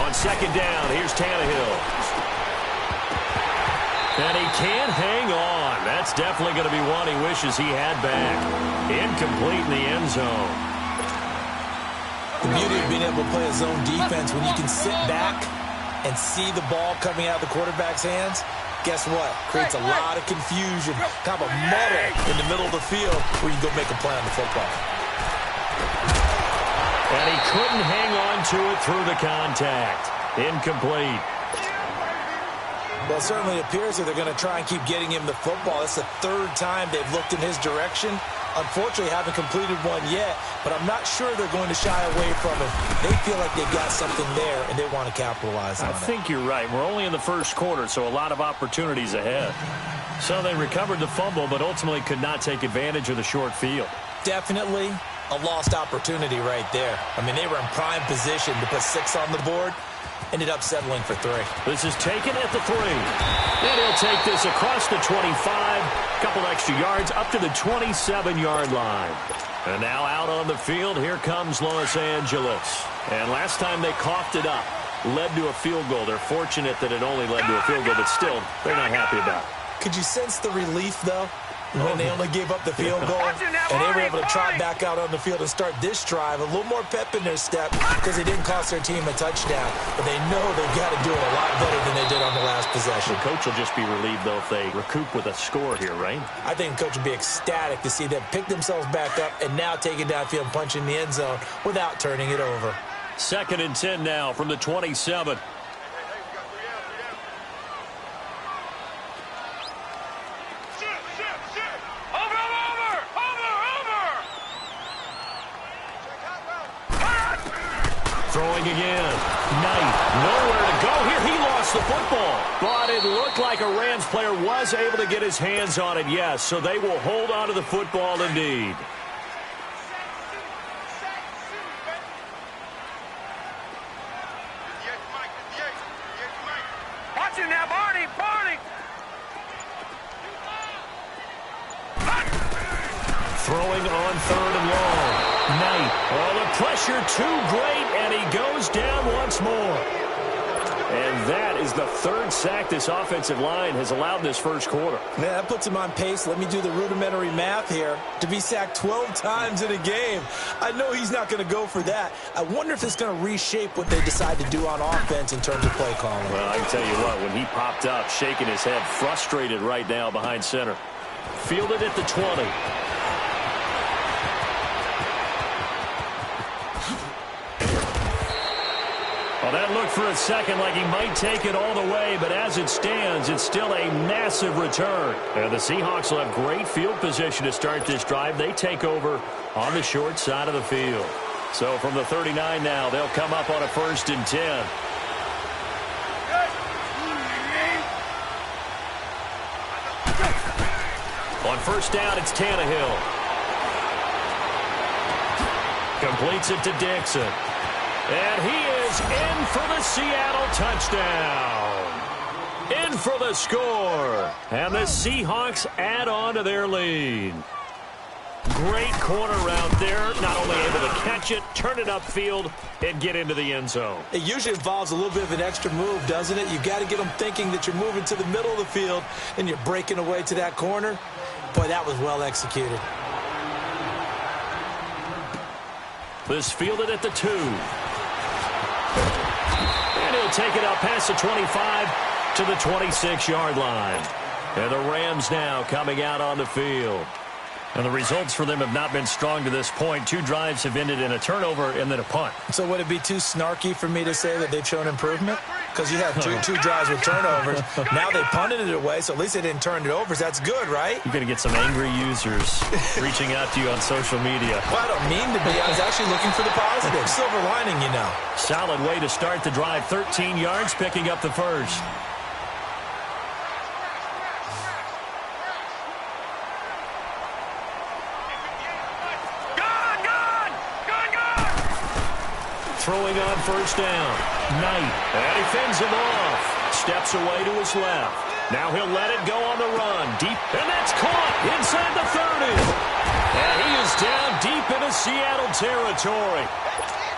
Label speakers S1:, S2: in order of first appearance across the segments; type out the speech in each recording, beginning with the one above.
S1: On second down, here's Tannehill. And he can't hang on. That's definitely going to be one he wishes he had back. Incomplete in the end zone.
S2: The beauty of being able to play a zone defense when you can sit back and see the ball coming out of the quarterback's hands, guess what? Creates a lot of confusion, kind of a muddle in the middle of the field where you can go make a play on the football.
S1: And he couldn't hang on to it through the contact. Incomplete.
S2: Well, it certainly appears that they're going to try and keep getting him the football. That's the third time they've looked in his direction. Unfortunately, haven't completed one yet, but I'm not sure they're going to shy away from it. They feel like they've got something there, and they want to capitalize on it.
S1: I think you're right. We're only in the first quarter, so a lot of opportunities ahead. So they recovered the fumble, but ultimately could not take advantage of the short field.
S2: Definitely a lost opportunity right there. I mean, they were in prime position to put 6 on the board. Ended up settling for 3.
S1: This is taken at the 3. And he'll take this across the 25. Couple extra yards up to the 27-yard line. And now out on the field, here comes Los Angeles. And last time they coughed it up, led to a field goal. They're fortunate that it only led to a field goal, but still, they're not happy about it.
S2: Could you sense the relief, though? When they only gave up the field goal, and they were able to trot back out on the field and start this drive. A little more pep in their step because they didn't cost their team a touchdown. But they know they've got to do it a lot better than they did on the last possession.
S1: The coach will just be relieved, though, if they recoup with a score here, right?
S2: I think the coach will be ecstatic to see them pick themselves back up and now take it downfield and punch in the end zone without turning it over.
S1: 2nd and 10 now from the 27. Throwing again. Knight, nowhere to go here. He lost the football. But it looked like a Rams player was able to get his hands on it, yes. So they will hold on to the football indeed.
S3: Watch him now, Barney.
S1: Throwing on 3rd and long. Knight. Oh, the pressure too great, and he goes down once more. And that is the 3rd sack this offensive line has allowed this first quarter.
S2: Man, that puts him on pace. Let me do the rudimentary math here. To be sacked 12 times in a game. I know he's not going to go for that. I wonder if it's going to reshape what they decide to do on offense in terms of play calling.
S1: Well, I can tell you what, when he popped up, shaking his head, frustrated right now behind center. Fielded at the 20. Well, that looked for a second like he might take it all the way, but as it stands, it's still a massive return. And the Seahawks will have great field position to start this drive. They take over on the short side of the field. So from the 39 now, they'll come up on a 1st and 10. On 1st down, it's Tannehill. Completes it to Dixon. And he is in for the Seattle touchdown. In for the score. And the Seahawks add on to their lead. Great corner route there. Not only able to catch it, turn it upfield, and get into the end zone.
S2: It usually involves a little bit of an extra move, doesn't it? You've got to get them thinking that you're moving to the middle of the field and you're breaking away to that corner. Boy, that was well executed.
S1: This fielded at the 2. And he'll take it up past the 25 to the 26-yard line. And the Rams now coming out on the field. And the results for them have not been strong to this point. 2 drives have ended in a turnover and then a punt.
S2: So would it be too snarky for me to say that they've shown improvement? Because you had two drives with turnovers. Now they punted it away, so at least they didn't turn it over. So that's good, right?
S1: You're going to get some angry users reaching out to you on social media.
S2: Well, I don't mean to be. I was actually looking for the positive. Silver lining, you know.
S1: Solid way to start the drive. 13 yards, picking up the first. Throwing on 1st down. Knight. And he fends him off. Steps away to his left. Now he'll let it go on the run. Deep. And that's caught inside the 30. And he is down deep into Seattle territory.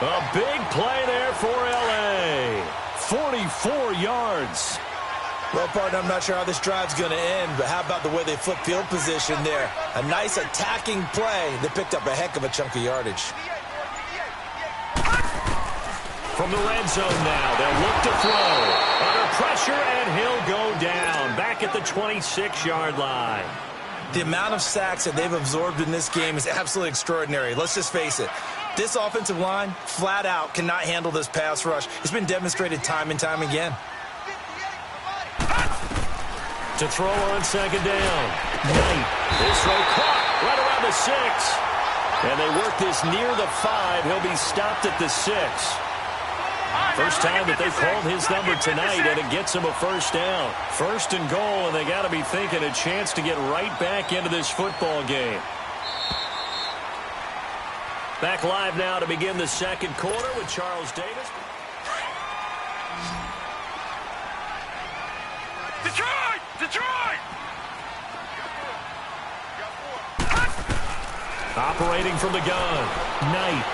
S1: A big play there for L.A. 44 yards.
S2: Well, partner, I'm not sure how this drive's going to end, but how about the way they flip field position there? A nice attacking play that picked up a heck of a chunk of yardage.
S1: From the red zone now, they'll look to throw. Under pressure, and he'll go down. Back at the 26-yard line.
S2: The amount of sacks that they've absorbed in this game is absolutely extraordinary. Let's just face it. This offensive line, flat out, cannot handle this pass rush. It's been demonstrated time and time again.
S1: To throw on second down. Knight. This throw caught right around the 6. And they work this near the 5. He'll be stopped at the 6. First time that they've called his number tonight, and it gets him a first down. First and goal, and they got to be thinking a chance to get right back into this football game. Back live now to begin the second quarter with Charles Davis.
S3: Detroit! Detroit!
S1: Operating from the gun. Knight.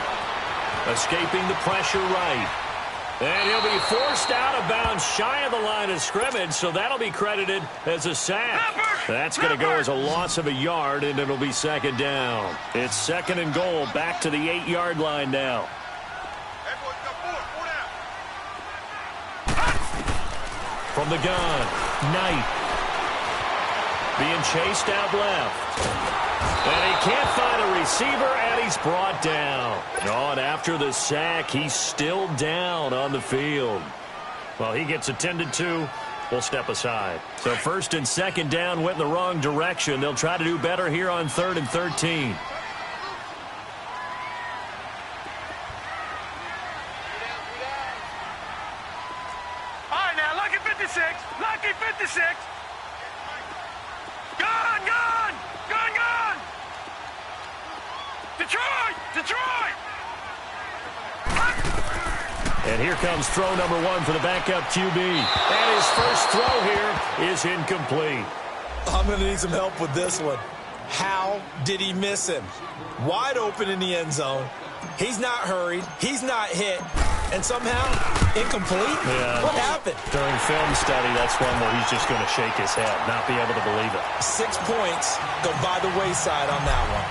S1: Escaping the pressure right. And he'll be forced out of bounds shy of the line of scrimmage, so that'll be credited as a sack. That's going to go as a loss of a yard, and it'll be second down. It's second and goal, back to the 8-yard line now. From the gun, Knight. Being chased out left. And he can't find a receiver, and he's brought down. Oh, and after the sack, he's still down on the field. Well, he gets attended to. We'll step aside. So first and second down went in the wrong direction. They'll try to do better here on 3rd and 13.
S3: All right, now, lucky 56. Lucky 56. Gun, gun! Gun, gun! Detroit! Detroit!
S1: And here comes throw number 1 for the backup QB. And his first throw here is incomplete.
S2: I'm going to need some help with this one. How did he miss him? Wide open in the end zone. He's not hurried. He's not hit. And somehow, incomplete?
S1: Yeah.
S2: What happened?
S1: During film study, that's one where he's just going to shake his head, not be able to believe it.
S2: 6 points go by the wayside on that one.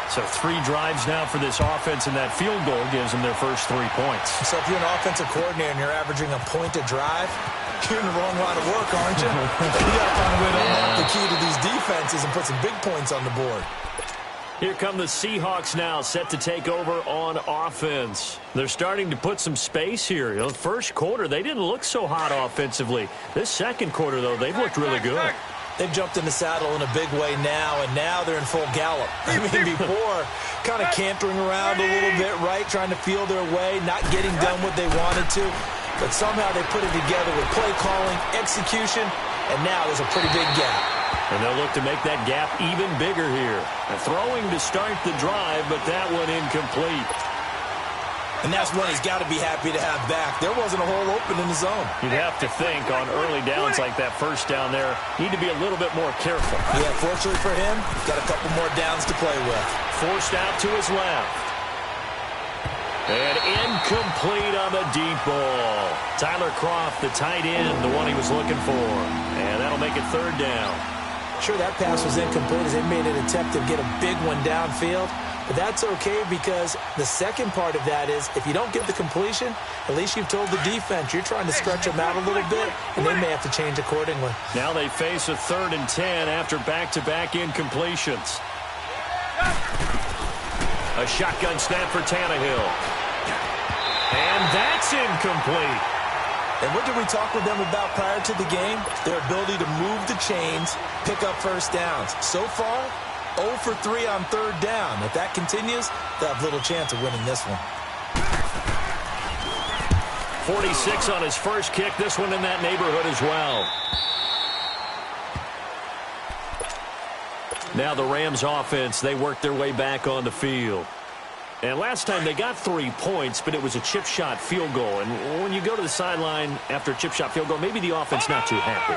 S1: So 3 drives now for this offense, and that field goal gives them their first 3 points.
S2: So if you're an offensive coordinator and you're averaging a point a drive, you're in the wrong line of work, aren't you? You got to find a way to unlock the key to these defenses and put some big points on the board.
S1: Here come the Seahawks now, set to take over on offense. They're starting to put some space here. You know, first quarter, they didn't look so hot offensively. This second quarter, though, they've looked really good.
S2: They've jumped in the saddle in a big way now, and now they're in full gallop. I mean, before, kind of cantering around a little bit, right, trying to feel their way, not getting done what they wanted to. But somehow they put it together with play calling, execution, and now there's a pretty big gap.
S1: And they'll look to make that gap even bigger here. And throwing to start the drive, but that one incomplete.
S2: And that's one he's got to be happy to have back. There wasn't a hole open in the zone.
S1: You'd have to think on early downs like that first down there, need to be a little bit more careful.
S2: Yeah, fortunately for him, got a couple more downs to play with.
S1: Forced out to his left. And incomplete on the deep ball. Tyler Kroft, the tight end, the one he was looking for. And that'll make it third down.
S2: Sure, that pass was incomplete as they made an attempt to get a big one downfield. But that's okay because the second part of that is if you don't get the completion, at least you've told the defense you're trying to stretch them out a little bit, and they may have to change accordingly.
S1: Now they face a 3rd and 10 after back-to-back incompletions. A shotgun snap for Tannehill. And that's incomplete.
S2: And what did we talk with them about prior to the game? Their ability to move the chains, pick up first downs. So far, 0 for 3 on 3rd down. If that continues, they'll have little chance of winning this one.
S1: 46 on his first kick. This one in that neighborhood as well. Now the Rams offense, they work their way back on the field. And last time they got 3 points, but it was a chip shot field goal. And when you go to the sideline after a chip shot field goal, maybe the offense not too happy.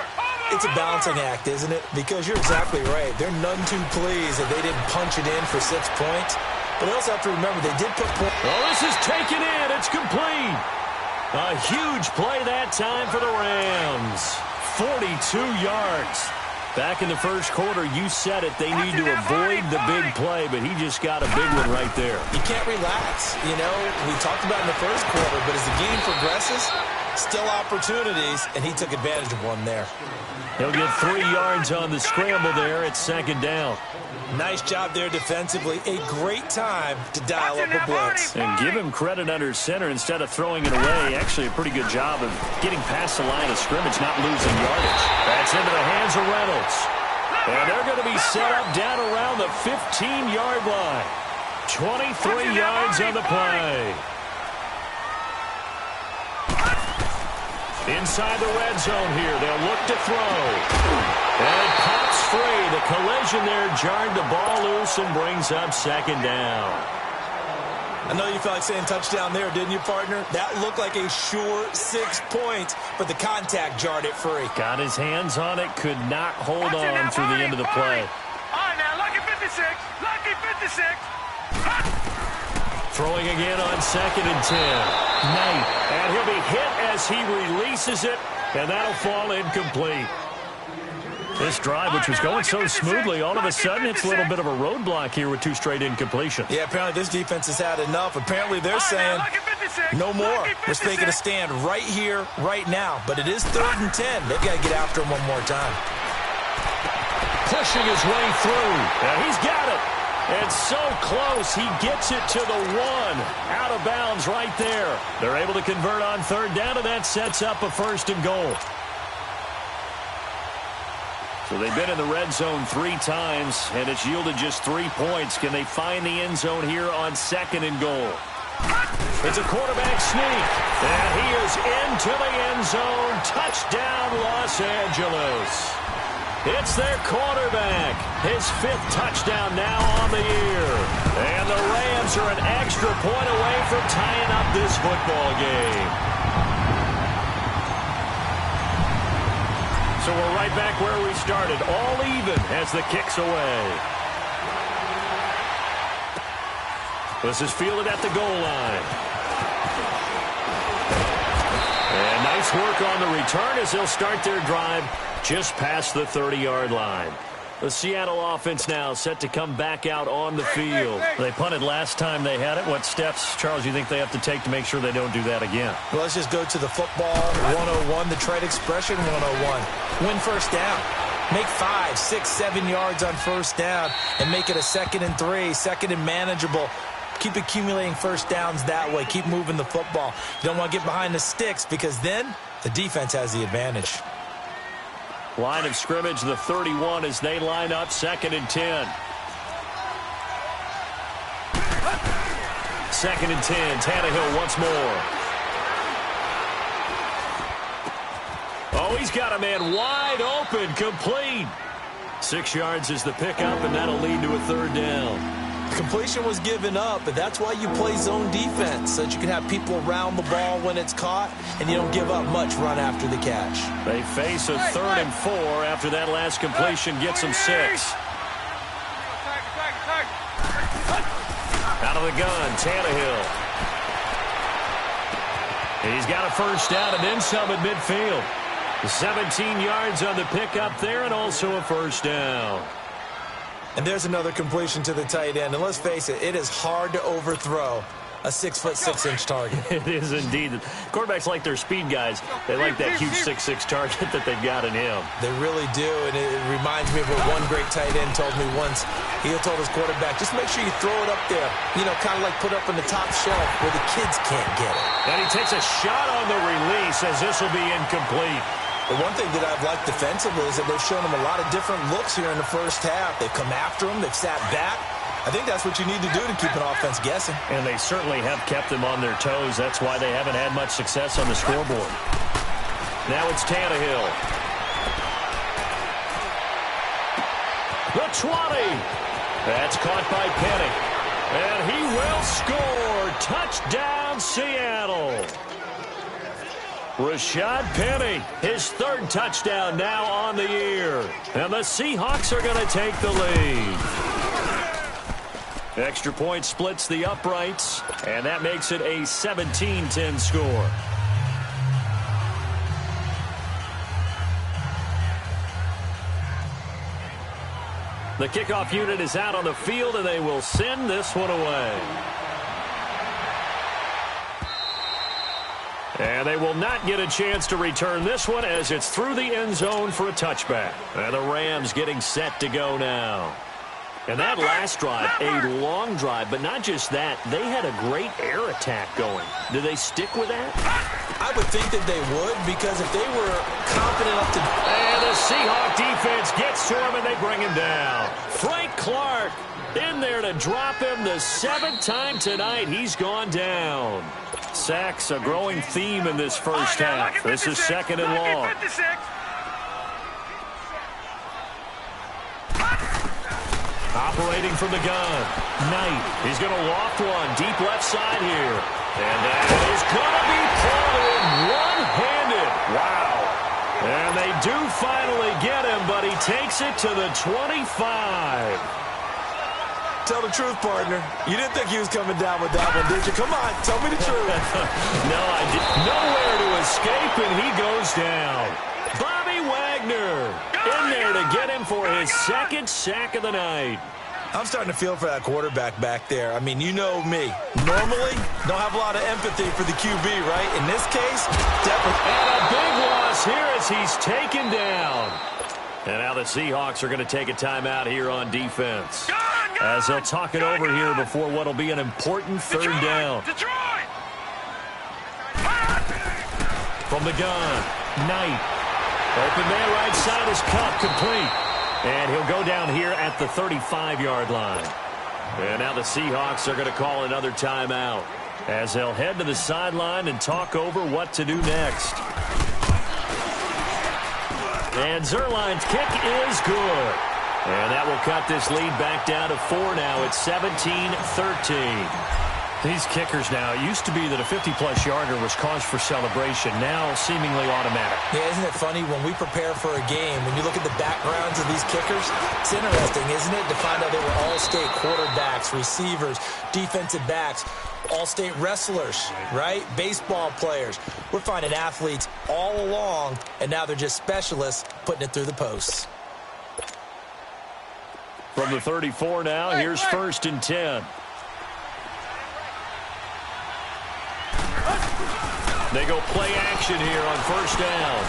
S2: It's a balancing act, isn't it? Because you're exactly right. They're none too pleased that they didn't punch it in for 6 points. But they also have to remember they did put points.
S1: Oh, this is taken in. It's complete. A huge play that time for the Rams. 42 yards. Back in the first quarter, you said it. They need to avoid the big play, but he just got a big one right there.
S2: You can't relax. You know, we talked about in the first quarter, but as the game progresses, still opportunities, and he took advantage of one there.
S1: He'll get 3 yards on the scramble there. It's second down.
S2: Nice job there defensively. A great time to dial up a blitz.
S1: And give him credit under center instead of throwing it away. Actually, a pretty good job of getting past the line of scrimmage, not losing yardage. That's into the hands of Reynolds. And they're going to be set up down around the 15-yard line. 23 yards on the play. Inside the red zone here. They'll look to throw. And it pops free. The collision there jarred the ball loose and brings up second down.
S2: I know you felt like saying touchdown there, didn't you, partner? That looked like a sure 6 points, but the contact jarred it free.
S1: Got his hands on it, could not hold on through the end of the play.
S3: All right, now, lucky 56. Lucky 56.
S1: Throwing again on second and 10. Knight. And he'll be hit as he releases it, and that'll fall incomplete. This drive, which was going so smoothly, all of a sudden it's a little bit of a roadblock here with 2 straight incompletions.
S2: Yeah, apparently this defense has had enough. Apparently they're saying no more. We're taking a stand right here, right now. But it is 3rd and 10. They've got to get after him one more time.
S1: Pushing his way through. And he's got it. And so close, he gets it to the 1. Out of bounds right there. They're able to convert on 3rd down, and that sets up a 1st and goal. So they've been in the red zone 3 times, and it's yielded just 3 points. Can they find the end zone here on 2nd and goal? It's a quarterback sneak, and he is into the end zone. Touchdown, Los Angeles. It's their quarterback. His 5th touchdown now on the year. And the Rams are an extra point away from tying up this football game. So we're right back where we started, all even as the kick's away. This is fielded at the goal line. And nice work on the return as they'll start their drive just past the 30-yard line. The Seattle offense now set to come back out on the field. They punted last time they had it. What steps, Charles, you think they have to take to make sure they don't do that again?
S2: Well, let's just go to the football 101, the trade expression 101. Win first down. Make 5, 6, 7 yards on first down and make it a 2nd and 3, 2nd and manageable. Keep accumulating first downs that way. Keep moving the football. You don't want to get behind the sticks because then the defense has the advantage.
S1: Line of scrimmage, the 31, as they line up 2nd and 10. 2nd and 10. Tannehill once more. Oh, he's got a man wide open, complete. 6 yards is the pickup, and that'll lead to a 3rd down.
S2: Completion was given up, but that's why you play zone defense, so that you can have people around the ball when it's caught, and you don't give up much run after the catch.
S1: They face a 3rd and 4 after that last completion gets them 6. Out of the gun, Tannehill. He's got a first down and then some at midfield. 17 yards on the pickup there, and also a first down.
S2: And there's another completion to the tight end. And let's face it, it is hard to overthrow a 6'6" target.
S1: It is indeed. Quarterbacks like their speed guys. They like that huge 6'6" target that they've got in him.
S2: They really do. And it reminds me of what one great tight end told me once. He told his quarterback, just make sure you throw it up there. You know, kind of like put up in the top shelf where the kids can't get it.
S1: And he takes a shot on the release as this will be incomplete.
S2: The one thing that I've liked defensively is that they've shown him a lot of different looks here in the first half. They've come after him. They've sat back. I think that's what you need to do to keep an offense guessing.
S1: And they certainly have kept them on their toes. That's why they haven't had much success on the scoreboard. Now it's Tannehill. The 20. That's caught by Penny. And he will score. Touchdown, Seattle. Rashad Penny, his 3rd touchdown now on the year. And the Seahawks are going to take the lead. Extra point splits the uprights, and that makes it a 17-10 score. The kickoff unit is out on the field, and they will send this one away. And they will not get a chance to return this one as it's through the end zone for a touchback. And the Rams getting set to go now. And that last drive, a long drive, but not just that. They had a great air attack going. Do they stick with that?
S2: I would think that they would, because if they were confident enough to...
S1: And the Seahawk defense gets to him, and they bring him down. Frank Clark in there to drop him the 7th time tonight. He's gone down. Sacks a growing theme in this first half. This is 2nd and long. Operating from the gun. Knight. He's going to loft one. Deep left side here. And that is going to be pulled in one-handed. Wow. And they do finally get him, but he takes it to the 25.
S2: Tell the truth, partner. You didn't think he was coming down with that one, did you? Come on, tell me the truth.
S1: No, I didn't. Nowhere to escape, and he goes down. Bobby Wagner in there to get him for his 2nd sack of the night.
S2: I'm starting to feel for that quarterback back there. I mean, you know me. Normally, don't have a lot of empathy for the QB, right? In this case, definitely.
S1: And a big loss here as he's taken down. And now the Seahawks are going to take a timeout here on defense, as they'll talk it over here before what will be an important 3rd down. From the gun, Knight. Open man right side is cut, complete. And he'll go down here at the 35-yard line. And now the Seahawks are going to call another timeout, as they'll head to the sideline and talk over what to do next. And Zerline's kick is good. And that will cut this lead back down to 4 now. It's 17-13. These kickers now, it used to be that a 50-plus yarder was cause for celebration. Now seemingly automatic.
S2: Yeah, isn't it funny when we prepare for a game, when you look at the backgrounds of these kickers, it's interesting, isn't it, to find out they were all-state quarterbacks, receivers, defensive backs, all-state wrestlers, right? Baseball players. We're finding athletes all along, and now they're just specialists putting it through the posts.
S1: From the 34 now, here's 1st and 10. They go play action here on 1st down.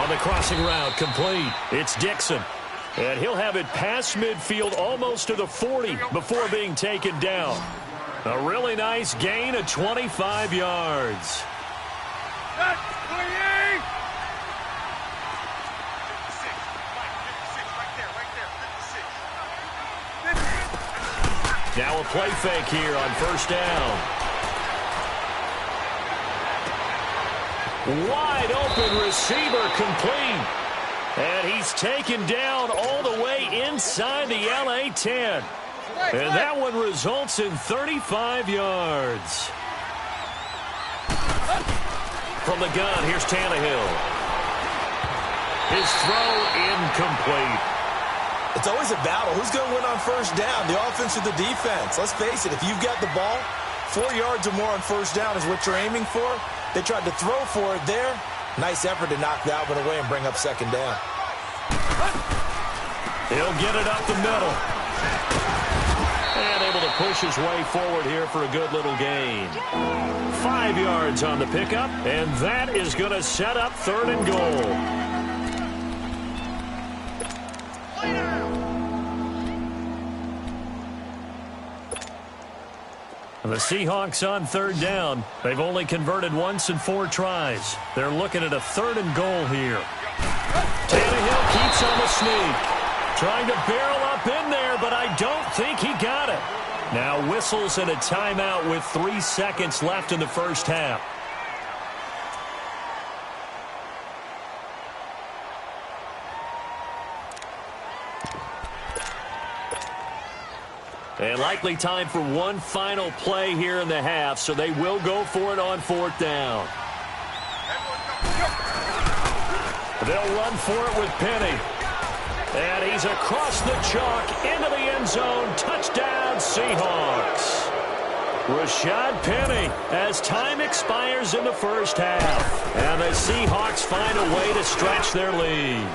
S1: On the crossing route, complete. It's Dixon. And he'll have it past midfield almost to the 40 before being taken down. A really nice gain of 25 yards. Now a play fake here on 1st down. Wide open receiver, complete. And he's taken down all the way inside the LA 10. And that one results in 35 yards. From the gun, here's Tannehill. His throw incomplete.
S2: It's always a battle. Who's going to win on 1st down, the offense or the defense? Let's face it, if you've got the ball, 4 yards or more on 1st down is what you're aiming for. They tried to throw for it there. Nice effort to knock that one away and bring up 2nd down.
S1: He'll get it up the middle. And able to push his way forward here for a good little gain. 5 yards on the pickup, and that is going to set up 3rd and goal. The Seahawks on 3rd down. They've only converted once in 4 tries. They're looking at a 3rd and goal here. Tannehill keeps on the sneak. Trying to barrel up in there, but I don't think he got it. Now whistles and a timeout with 3 seconds left in the first half. And likely time for one final play here in the half, so they will go for it on 4th down. They'll run for it with Penny. And he's across the chalk into the end zone. Touchdown, Seahawks. Rashad Penny as time expires in the first half. And the Seahawks find a way to stretch their lead.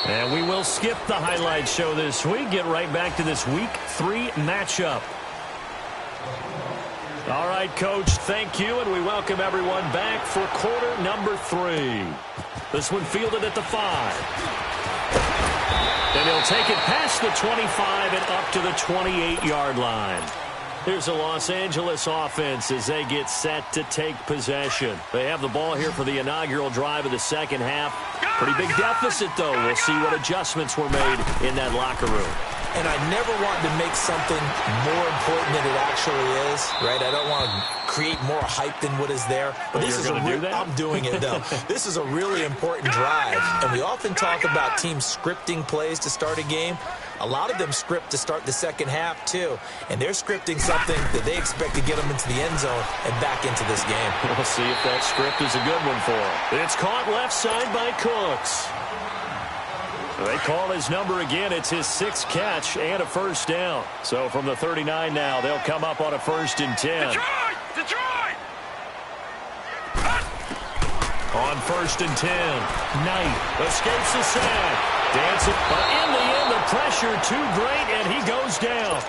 S1: And we will skip the highlight show this week. Get right back to this Week 3 matchup. All right, Coach, thank you, and we welcome everyone back for quarter number 3. This one fielded at the 5. And he'll take it past the 25 and up to the 28-yard line. Here's the Los Angeles offense as they get set to take possession. They have the ball here for the inaugural drive of the second half. Pretty big deficit, though. We'll see what adjustments were made in that locker room.
S2: And I never want to make something more important than it actually is, right? I don't want to create more hype than what is there. But this is I'm doing it, though. This is a really important drive. And we often talk about teams scripting plays to start a game. A lot of them script to start the second half, too. And they're scripting something that they expect to get them into the end zone and back into this game.
S1: We'll see if that script is a good one for them. It's caught left side by Cooks. They call his number again. It's his 6th catch and a first down. So from the 39 now, they'll come up on a 1st and 10.
S3: Detroit!
S1: On 1st and 10, Knight escapes the sack. Dancing, but in the end, the pressure too great, and he goes down.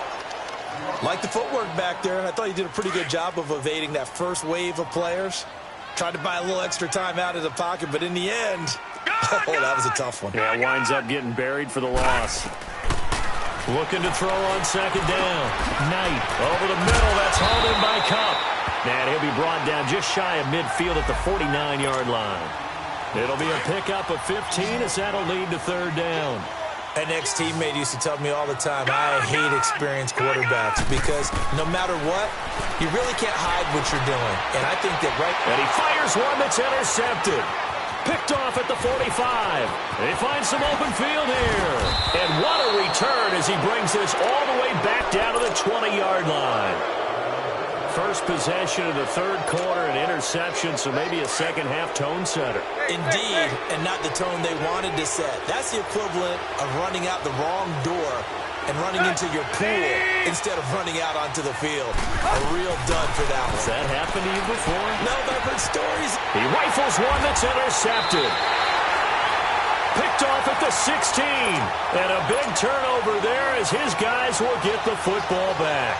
S2: Like the footwork back there, and I thought he did a pretty good job of evading that first wave of players. Tried to buy a little extra time out of the pocket, but in the end, oh, that was a tough one.
S1: Yeah, winds up getting buried for the loss. Looking to throw on 2nd down. Knight over the middle. That's hauled in by Cup. And he'll be brought down just shy of midfield at the 49-yard line. It'll be a pickup of 15 as that'll lead to 3rd down.
S2: An ex-teammate used to tell me all the time, I hate experienced quarterbacks because no matter what, you really can't hide what you're doing. And I think that
S1: And he fires one that's intercepted. Picked off at the 45. They find some open field here. And what a return as he brings this all the way back down to the 20-yard line. First possession of the 3rd quarter, an interception, so maybe a second-half tone setter.
S2: Indeed, and not the tone they wanted to set. That's the equivalent of running out the wrong door and running into your pool instead of running out onto the field. A real dud for that one.
S1: Has that happened to you before?
S2: No, but I've heard stories.
S1: He rifles one that's intercepted. Picked off at the 16. And a big turnover there as his guys will get the football back.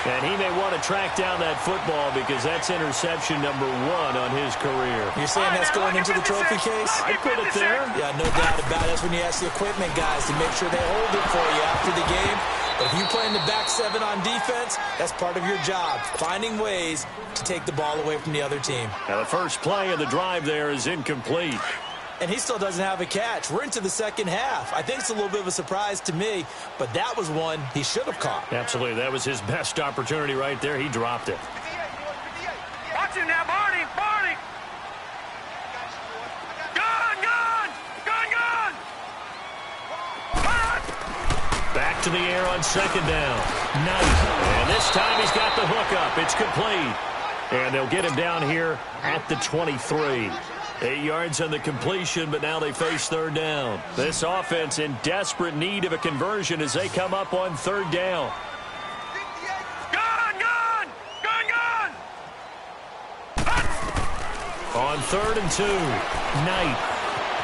S1: And he may want to track down that football because that's interception number 1 on his career.
S2: You're saying that's going into the trophy case?
S1: I put it there.
S2: Yeah, no doubt about it. That's when you ask the equipment guys to make sure they hold it for you after the game. But if you play in the back 7 on defense, that's part of your job, finding ways to take the ball away from the other team.
S1: Now the first play of the drive there is incomplete.
S2: And he still doesn't have a catch. We're into the second half. I think it's a little bit of a surprise to me, but that was one he should have caught.
S1: Absolutely. That was his best opportunity right there. He dropped it.
S3: Watch him now, Barney! Barney! Gun!
S1: Back to the air on 2nd down. Nice. And this time he's got the hook up. It's complete. And they'll get him down here at the 23. 8 yards on the completion, but now they face 3rd down. This offense in desperate need of a conversion as they come up on 3rd down.
S3: Gun!
S1: On 3rd and 2, Knight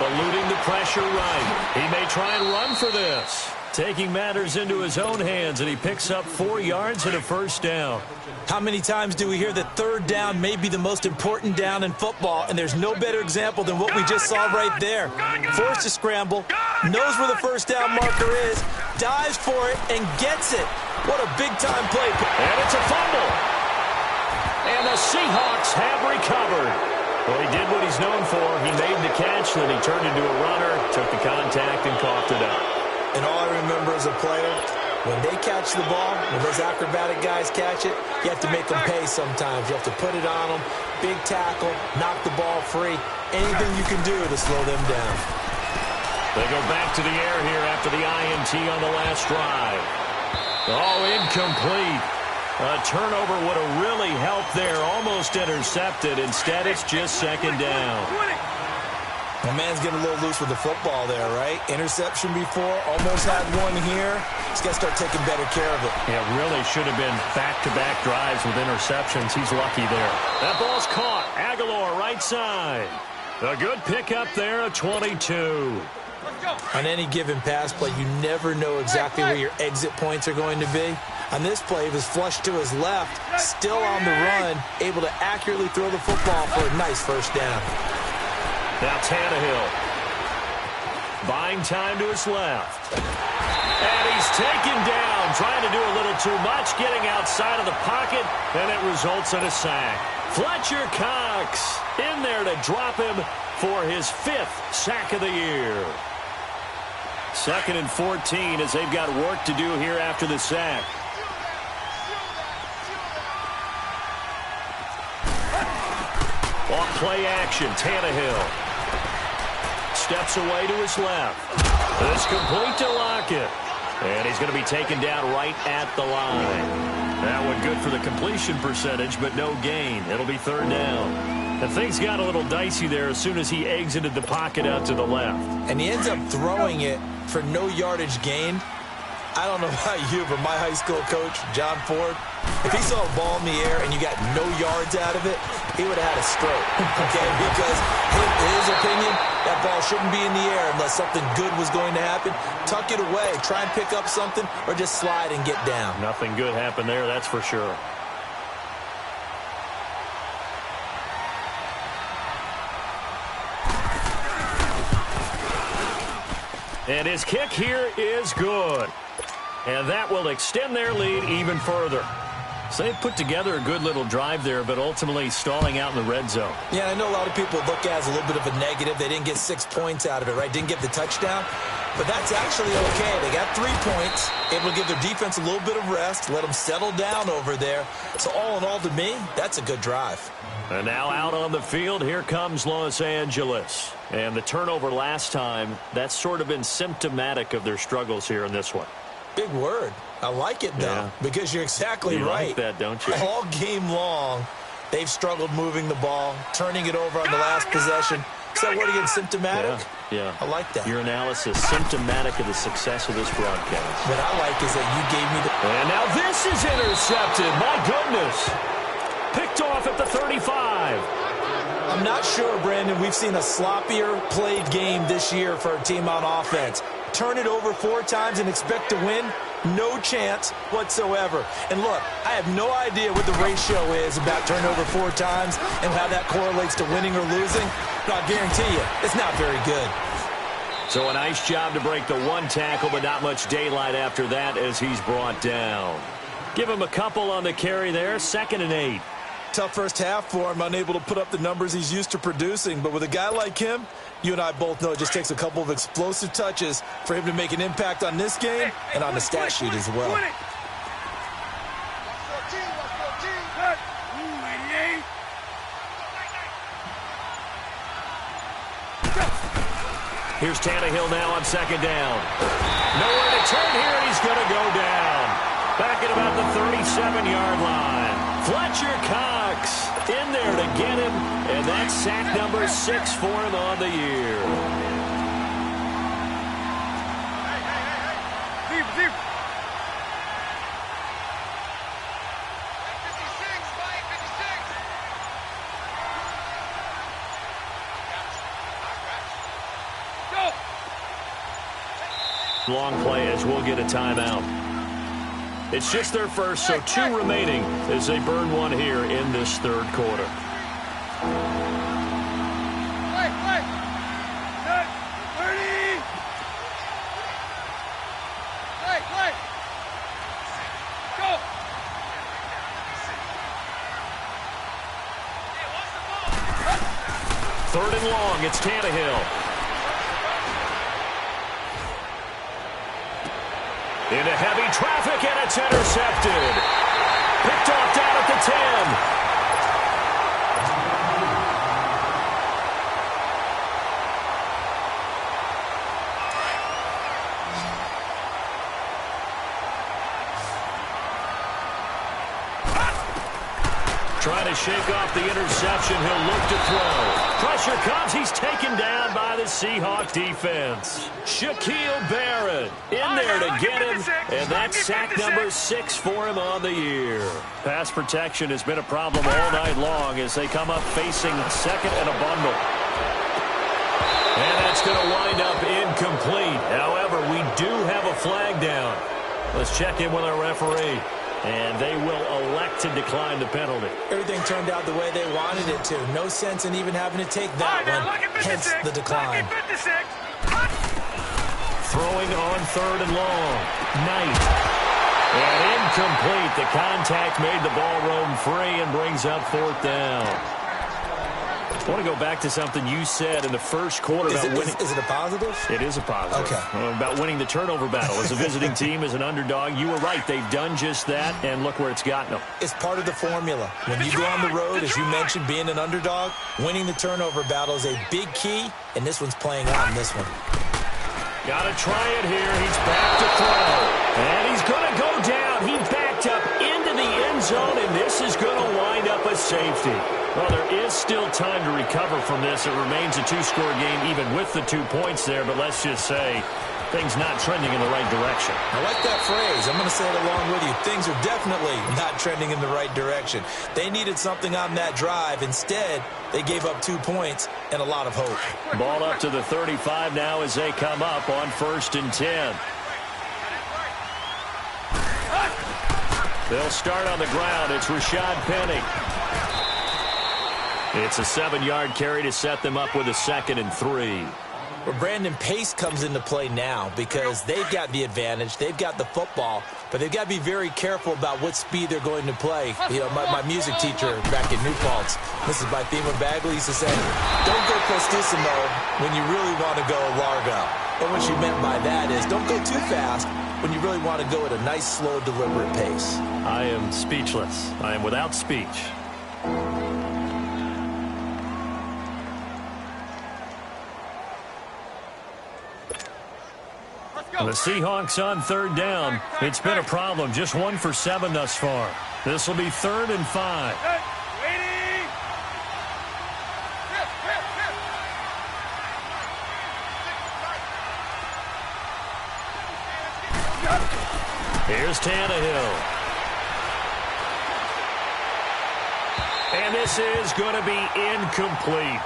S1: eluding the pressure right. He may try and run for this. Taking matters into his own hands, and he picks up 4 yards and a first down.
S2: How many times do we hear that 3rd down may be the most important down in football, and there's no better example than what we just saw right there. Forced to scramble, knows where the first down marker is, dives for it, and gets it. What a big-time play.
S1: And it's a fumble. And the Seahawks have recovered. Well, he did what he's known for. He made the catch, then he turned into a runner, took the contact, and coughed it up.
S2: And all I remember as a player, when they catch the ball, when those acrobatic guys catch it, you have to make them pay sometimes. You have to put it on them, big tackle, knock the ball free, anything you can do to slow them down.
S1: They go back to the air here after the INT on the last drive. Oh, incomplete. A turnover would have really helped there, almost intercepted. Instead, it's just 2nd down.
S2: My man's getting a little loose with the football there, right? Interception before, almost had one here. He's got to start taking better care of it.
S1: Yeah, really should have been back-to-back drives with interceptions. He's lucky there. That ball's caught. Aguilar, right side. A good pickup there, a 22.
S2: On any given pass play, you never know exactly where your exit points are going to be. On this play, he was flushed to his left, still on the run, able to accurately throw the football for a nice first down.
S1: Now Tannehill. Buying time to his left. And he's taken down, trying to do a little too much, getting outside of the pocket, and it results in a sack. Fletcher Cox in there to drop him for his 5th sack of the year. 2nd and 14 as they've got work to do here after the sack. Off play action, Tannehill. Steps away to his left. It's complete to Lockett. And he's going to be taken down right at the line. That one good for the completion percentage, but no gain. It'll be 3rd down. And things got a little dicey there as soon as he exited the pocket out to the left.
S2: And he ends up throwing it for no yardage gained. I don't know about you, but my high school coach, John Ford, if he saw a ball in the air and you got no yards out of it, he would have had a stroke, okay? Because in his opinion, that ball shouldn't be in the air unless something good was going to happen. Tuck it away, try and pick up something, or just slide and get down.
S1: Nothing good happened there, that's for sure. And his kick here is good. And that will extend their lead even further. So they put together a good little drive there, but ultimately stalling out in the red zone.
S2: Yeah, I know a lot of people look at it as a little bit of a negative. They didn't get 6 points out of it, right? Didn't get the touchdown. But that's actually okay. They got 3 points, able to give their defense a little bit of rest, let them settle down over there. So all in all, to me, that's a good drive.
S1: And now out on the field, here comes Los Angeles. And the turnover last time, that's sort of been symptomatic of their struggles here in this one.
S2: Big word. I like it, though, because you're exactly right.
S1: You like that, don't you?
S2: All game long, they've struggled moving the ball, turning it over on the last possession. So what again, symptomatic?
S1: Yeah.
S2: I like that.
S1: Your analysis, symptomatic of the success of this broadcast.
S2: What I like is that you gave me the...
S1: And now this is intercepted. My goodness. Picked off at the 35.
S2: I'm not sure, Brandon, we've seen a sloppier played game this year for a team on offense. Turn it over 4 times and expect to win? No chance whatsoever. And look, I have no idea what the ratio is about turnover 4 times and how that correlates to winning or losing. But I'll guarantee you, it's not very good.
S1: So a nice job to break the 1 tackle, but not much daylight after that as he's brought down. Give him a couple on the carry there, 2nd and 8.
S2: Tough first half for him, unable to put up the numbers he's used to producing. But with a guy like him, you and I both know it just takes a couple of explosive touches for him to make an impact on this game and on the stat sheet as well.
S1: Here's Tannehill now on 2nd down. Nowhere to turn here, and he's going to go down. Back at about the 37-yard line. Fletcher Cox in there to get him, and that's sack number 6 for him on the year.
S3: Leave.
S1: Long play as we'll get a timeout. It's just their first, so 2 remaining as they burn one here in this 3rd quarter.
S3: Go.
S1: 3rd and long, it's Tannehill. Into heavy traffic, and it's intercepted. Picked off down at the 10. Trying to shake off the interception. He'll look to throw. Pressure comes. He's taken down by the Seahawk defense. Shaquille Barrett in there to get him, and that's sack number 6 for him on the year. Pass protection has been a problem all night long as they come up facing second and a bundle. And that's going to wind up incomplete. However, we do have a flag down. Let's check in with our referee. And they will elect to decline the penalty.
S2: Everything turned out the way they wanted it to. No sense in even having to take that one, hence the decline.
S1: Throwing on 3rd and long. Knight. And incomplete. The contact made the ball roam free and brings up 4th down. I want to go back to something you said in the first quarter about winning.
S2: Is it a positive?
S1: It is a positive.
S2: Okay.
S1: About winning the turnover battle. As a visiting team, as an underdog, you were right. They've done just that, and look where it's gotten them.
S2: It's part of the formula. When you go on the road, as you mentioned, being an underdog, winning the turnover battle is a big key, and this one's playing out in this one.
S1: Got to try it here. He's back to throw. And he's going to go down. He backed up into the end zone, and this is going to wind up a safety. Well, there is still time to recover from this. It remains a 2-score game even with the 2 points there, but let's just say things not trending in the right direction.
S2: I like that phrase. I'm going to say it along with you. Things are definitely not trending in the right direction. They needed something on that drive. Instead, they gave up 2 points and a lot of hope.
S1: Ball up to the 35 now as they come up on 1st and 10. They'll start on the ground. It's Rashad Penny. It's a 7-yard carry to set them up with a 2nd and 3.
S2: Well, Brandon, pace comes into play now because they've got the advantage. They've got the football, but they've got to be very careful about what speed they're going to play. You know, my music teacher back in New Paltz, Mrs. Bythema Bagley, used to say, don't go prestissimo when you really want to go largo. And what she meant by that is don't go too fast when you really want to go at a nice, slow, deliberate pace.
S1: I am speechless. I am without speech. The Seahawks on 3rd down. It's been a problem. Just 1 for 7 thus far. This will be 3rd and 5. Here's Tannehill. And this is going to be incomplete.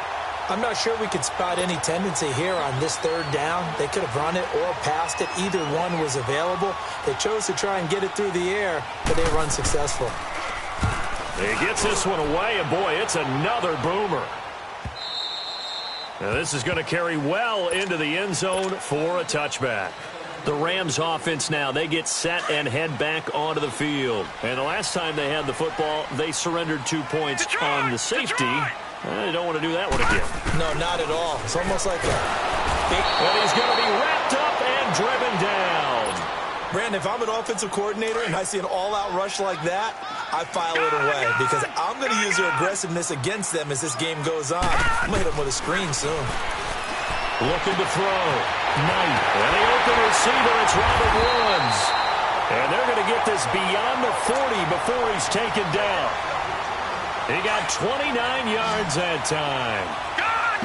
S2: I'm not sure we could spot any tendency here on this 3rd down. They could have run it or passed it. Either one was available. They chose to try and get it through the air, but they were unsuccessful.
S1: He gets this one away, and boy, it's another boomer. Now this is going to carry well into the end zone for a touchback. The Rams offense now, they get set and head back onto the field. And the last time they had the football, they surrendered 2 points on the safety. They don't want to do that one again.
S2: No, not at all. It's almost like a big...
S1: And he's going to be wrapped up and driven down.
S2: Brandon, if I'm an offensive coordinator and I see an all-out rush like that, I file it away because I'm going to use their aggressiveness against them as this game goes on. I'm going to hit them with a screen soon.
S1: Looking to throw. Knight. And the open receiver, it's Robert Woods. And they're going to get this beyond the 40 before he's taken down. He got 29 yards that time.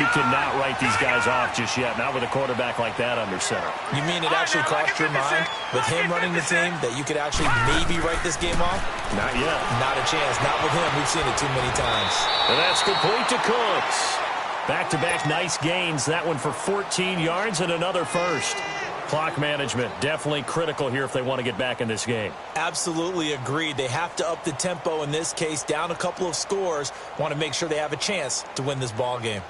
S1: You cannot write these guys off just yet, not with a quarterback like that under center.
S2: You mean it actually crossed your mind with him running the team that you could actually maybe write this game off?
S1: Not yet.
S2: Not a chance. Not with him. We've seen it too many times.
S1: And that's complete to Cooks. Back-to-back nice gains. That one for 14 yards and another first. Clock management definitely critical here if they want to get back in this game.
S2: Absolutely agreed. They have to up the tempo in this case, down a couple of scores. Want to make sure they have a chance to win this ball game.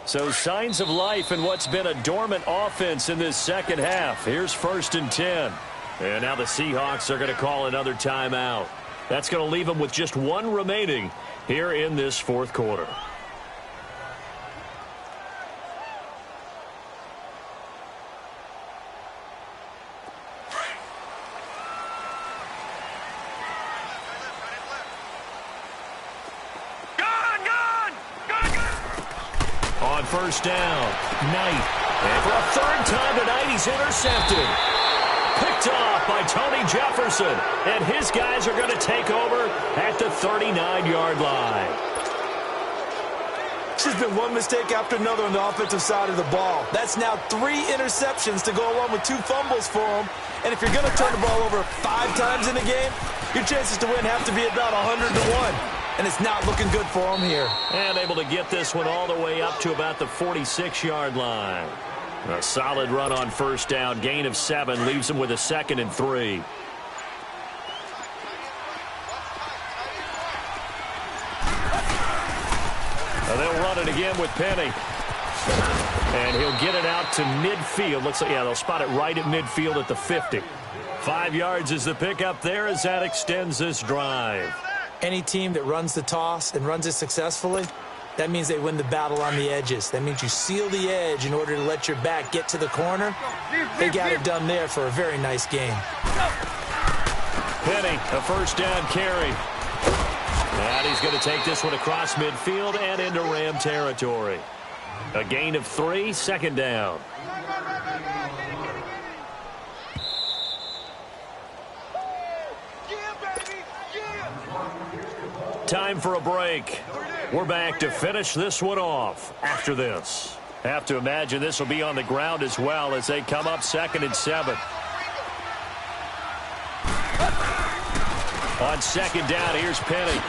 S1: So signs of life in what's been a dormant offense in this second half. Here's 1st and 10. And now the Seahawks are going to call another timeout. That's going to leave them with just 1 remaining here in this 4th quarter. On 1st down, Knight. And for a 3rd time tonight, he's intercepted. Picked off by Tony Jefferson. And his guys are going to take over at the 39-yard line.
S2: It's just been one mistake after another on the offensive side of the ball. That's now 3 interceptions to go along with 2 fumbles for him. And if you're going to turn the ball over 5 times in a game, your chances to win have to be about 100 to 1. And it's not looking good for him here.
S1: And able to get this one all the way up to about the 46-yard line. A solid run on first down. Gain of 7 leaves him with a 2nd and 3. They'll run it again with Penny. And he'll get it out to midfield. Looks like, yeah, they'll spot it right at midfield at the 50. 5 yards is the pickup there as that extends this drive.
S2: Any team that runs the toss and runs it successfully, that means they win the battle on the edges. That means you seal the edge in order to let your back get to the corner. They got it done there for a very nice game.
S1: Penny, a first down carry. And he's going to take this one across midfield and into Ram territory. A gain of 3, 2nd down. Time for a break. We're back to finish this one off after this. Have to imagine this will be on the ground as well as they come up 2nd and 7. On 2nd down, here's Penny.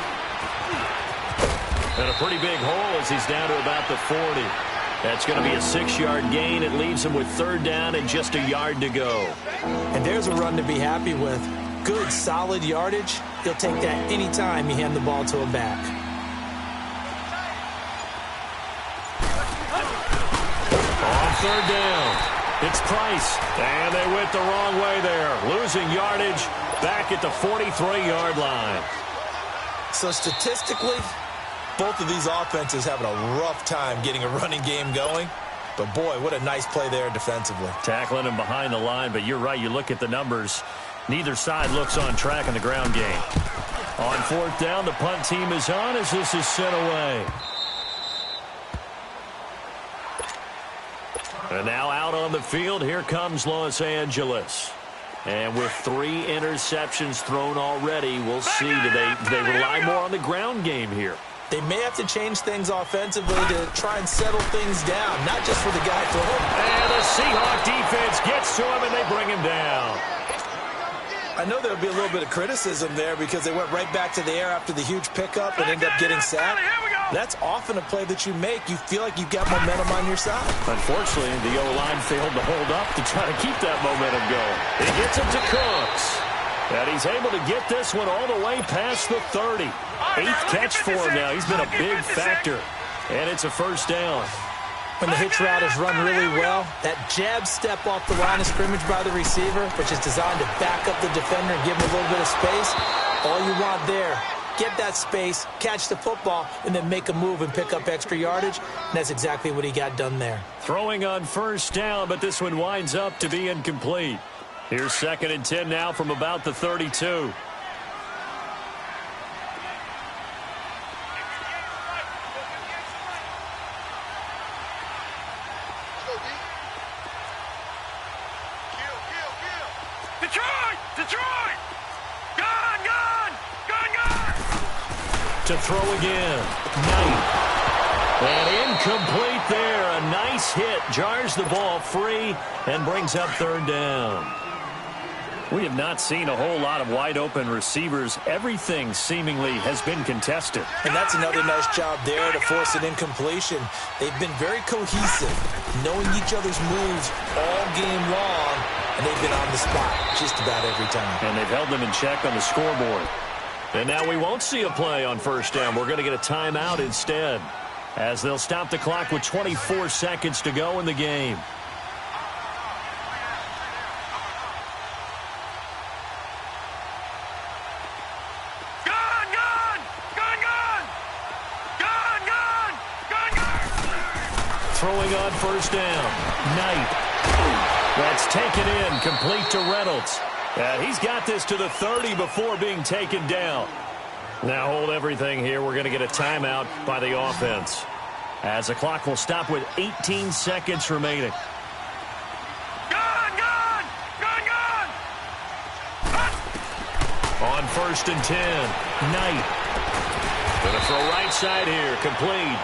S1: And a pretty big hole as he's down to about the 40. That's going to be a 6-yard gain. It leaves him with 3rd down and just a yard to go.
S2: And there's a run to be happy with. Good, solid yardage. He'll take that any time you hand the ball to him back.
S1: On 3rd down, it's Price. And they went the wrong way there. Losing yardage back at the 43-yard line.
S2: So statistically, both of these offenses having a rough time getting a running game going. But, boy, what a nice play there defensively.
S1: Tackling him behind the line, but you're right. You look at the numbers. Neither side looks on track in the ground game. On 4th down, the punt team is on as this is sent away. And now out on the field, here comes Los Angeles. And with 3 interceptions thrown already, we'll see. Do they rely more on the ground game here?
S2: They may have to change things offensively to try and settle things down, not just for the guy throwing.
S1: And the Seahawk defense gets to him, and they bring him down.
S2: I know there'll be a little bit of criticism there because they went right back to the air after the huge pickup and ended up getting sacked. That's often a play that you make. You feel like you've got momentum on your side.
S1: Unfortunately, the O-line failed to hold up to try to keep that momentum going. He gets it to Cooks. And he's able to get this one all the way past the 30. 8th catch for him now. He's been a big factor. And it's a first down.
S2: When the hitch route is run really well, that jab step off the line of scrimmage by the receiver, which is designed to back up the defender and give him a little bit of space, all you want there, get that space, catch the football, and then make a move and pick up extra yardage. And that's exactly what he got done there.
S1: Throwing on first down, but this one winds up to be incomplete. Here's 2nd and 10 now from about the 32.
S3: Detroit! Gone!
S1: To throw again. Knight. And incomplete there. A nice hit. Jars the ball free and brings up 3rd down. We have not seen a whole lot of wide-open receivers. Everything seemingly has been contested.
S2: And that's another nice job there to force an incompletion. They've been very cohesive, knowing each other's moves all game long, and they've been on the spot just about every time.
S1: And they've held them in check on the scoreboard. And now we won't see a play on first down. We're going to get a timeout instead, as they'll stop the clock with 24 seconds to go in the game. Throwing on first down. Knight. That's taken in, complete to Reynolds. And he's got this to the 30 before being taken down. Now hold everything here. We're going to get a timeout by the offense, as the clock will stop with 18 seconds remaining.
S3: Gone!
S1: On 1st and 10. Knight. Going to throw right side here. Complete.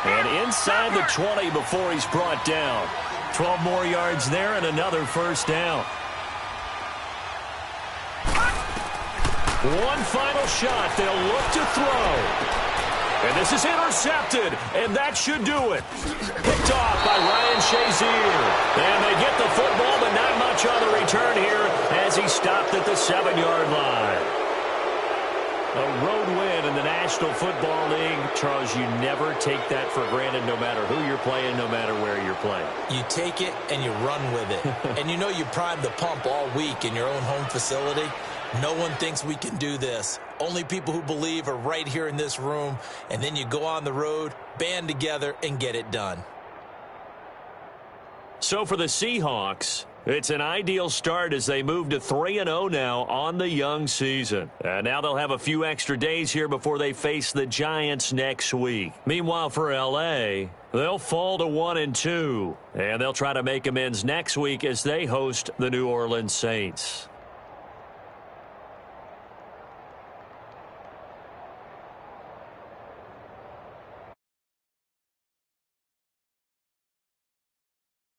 S1: And inside the 20 before he's brought down. 12 more yards there and another first down. One final shot. They'll look to throw. And this is intercepted, and that should do it. Picked off by Ryan Shazier. And they get the football, but not much on the return here as he stopped at the 7-yard line. A road win in the National Football League. Charles, you never take that for granted no matter who you're playing, no matter where you're playing.
S2: You take it and you run with it. And you know you primed the pump all week in your own home facility. No one thinks we can do this. Only people who believe are right here in this room. And then you go on the road, band together, and get it done.
S1: So for the Seahawks, it's an ideal start as they move to 3-0 now on the young season. And now they'll have a few extra days here before they face the Giants next week. Meanwhile, for L.A., they'll fall to 1-2. And they'll try to make amends next week as they host the New Orleans Saints.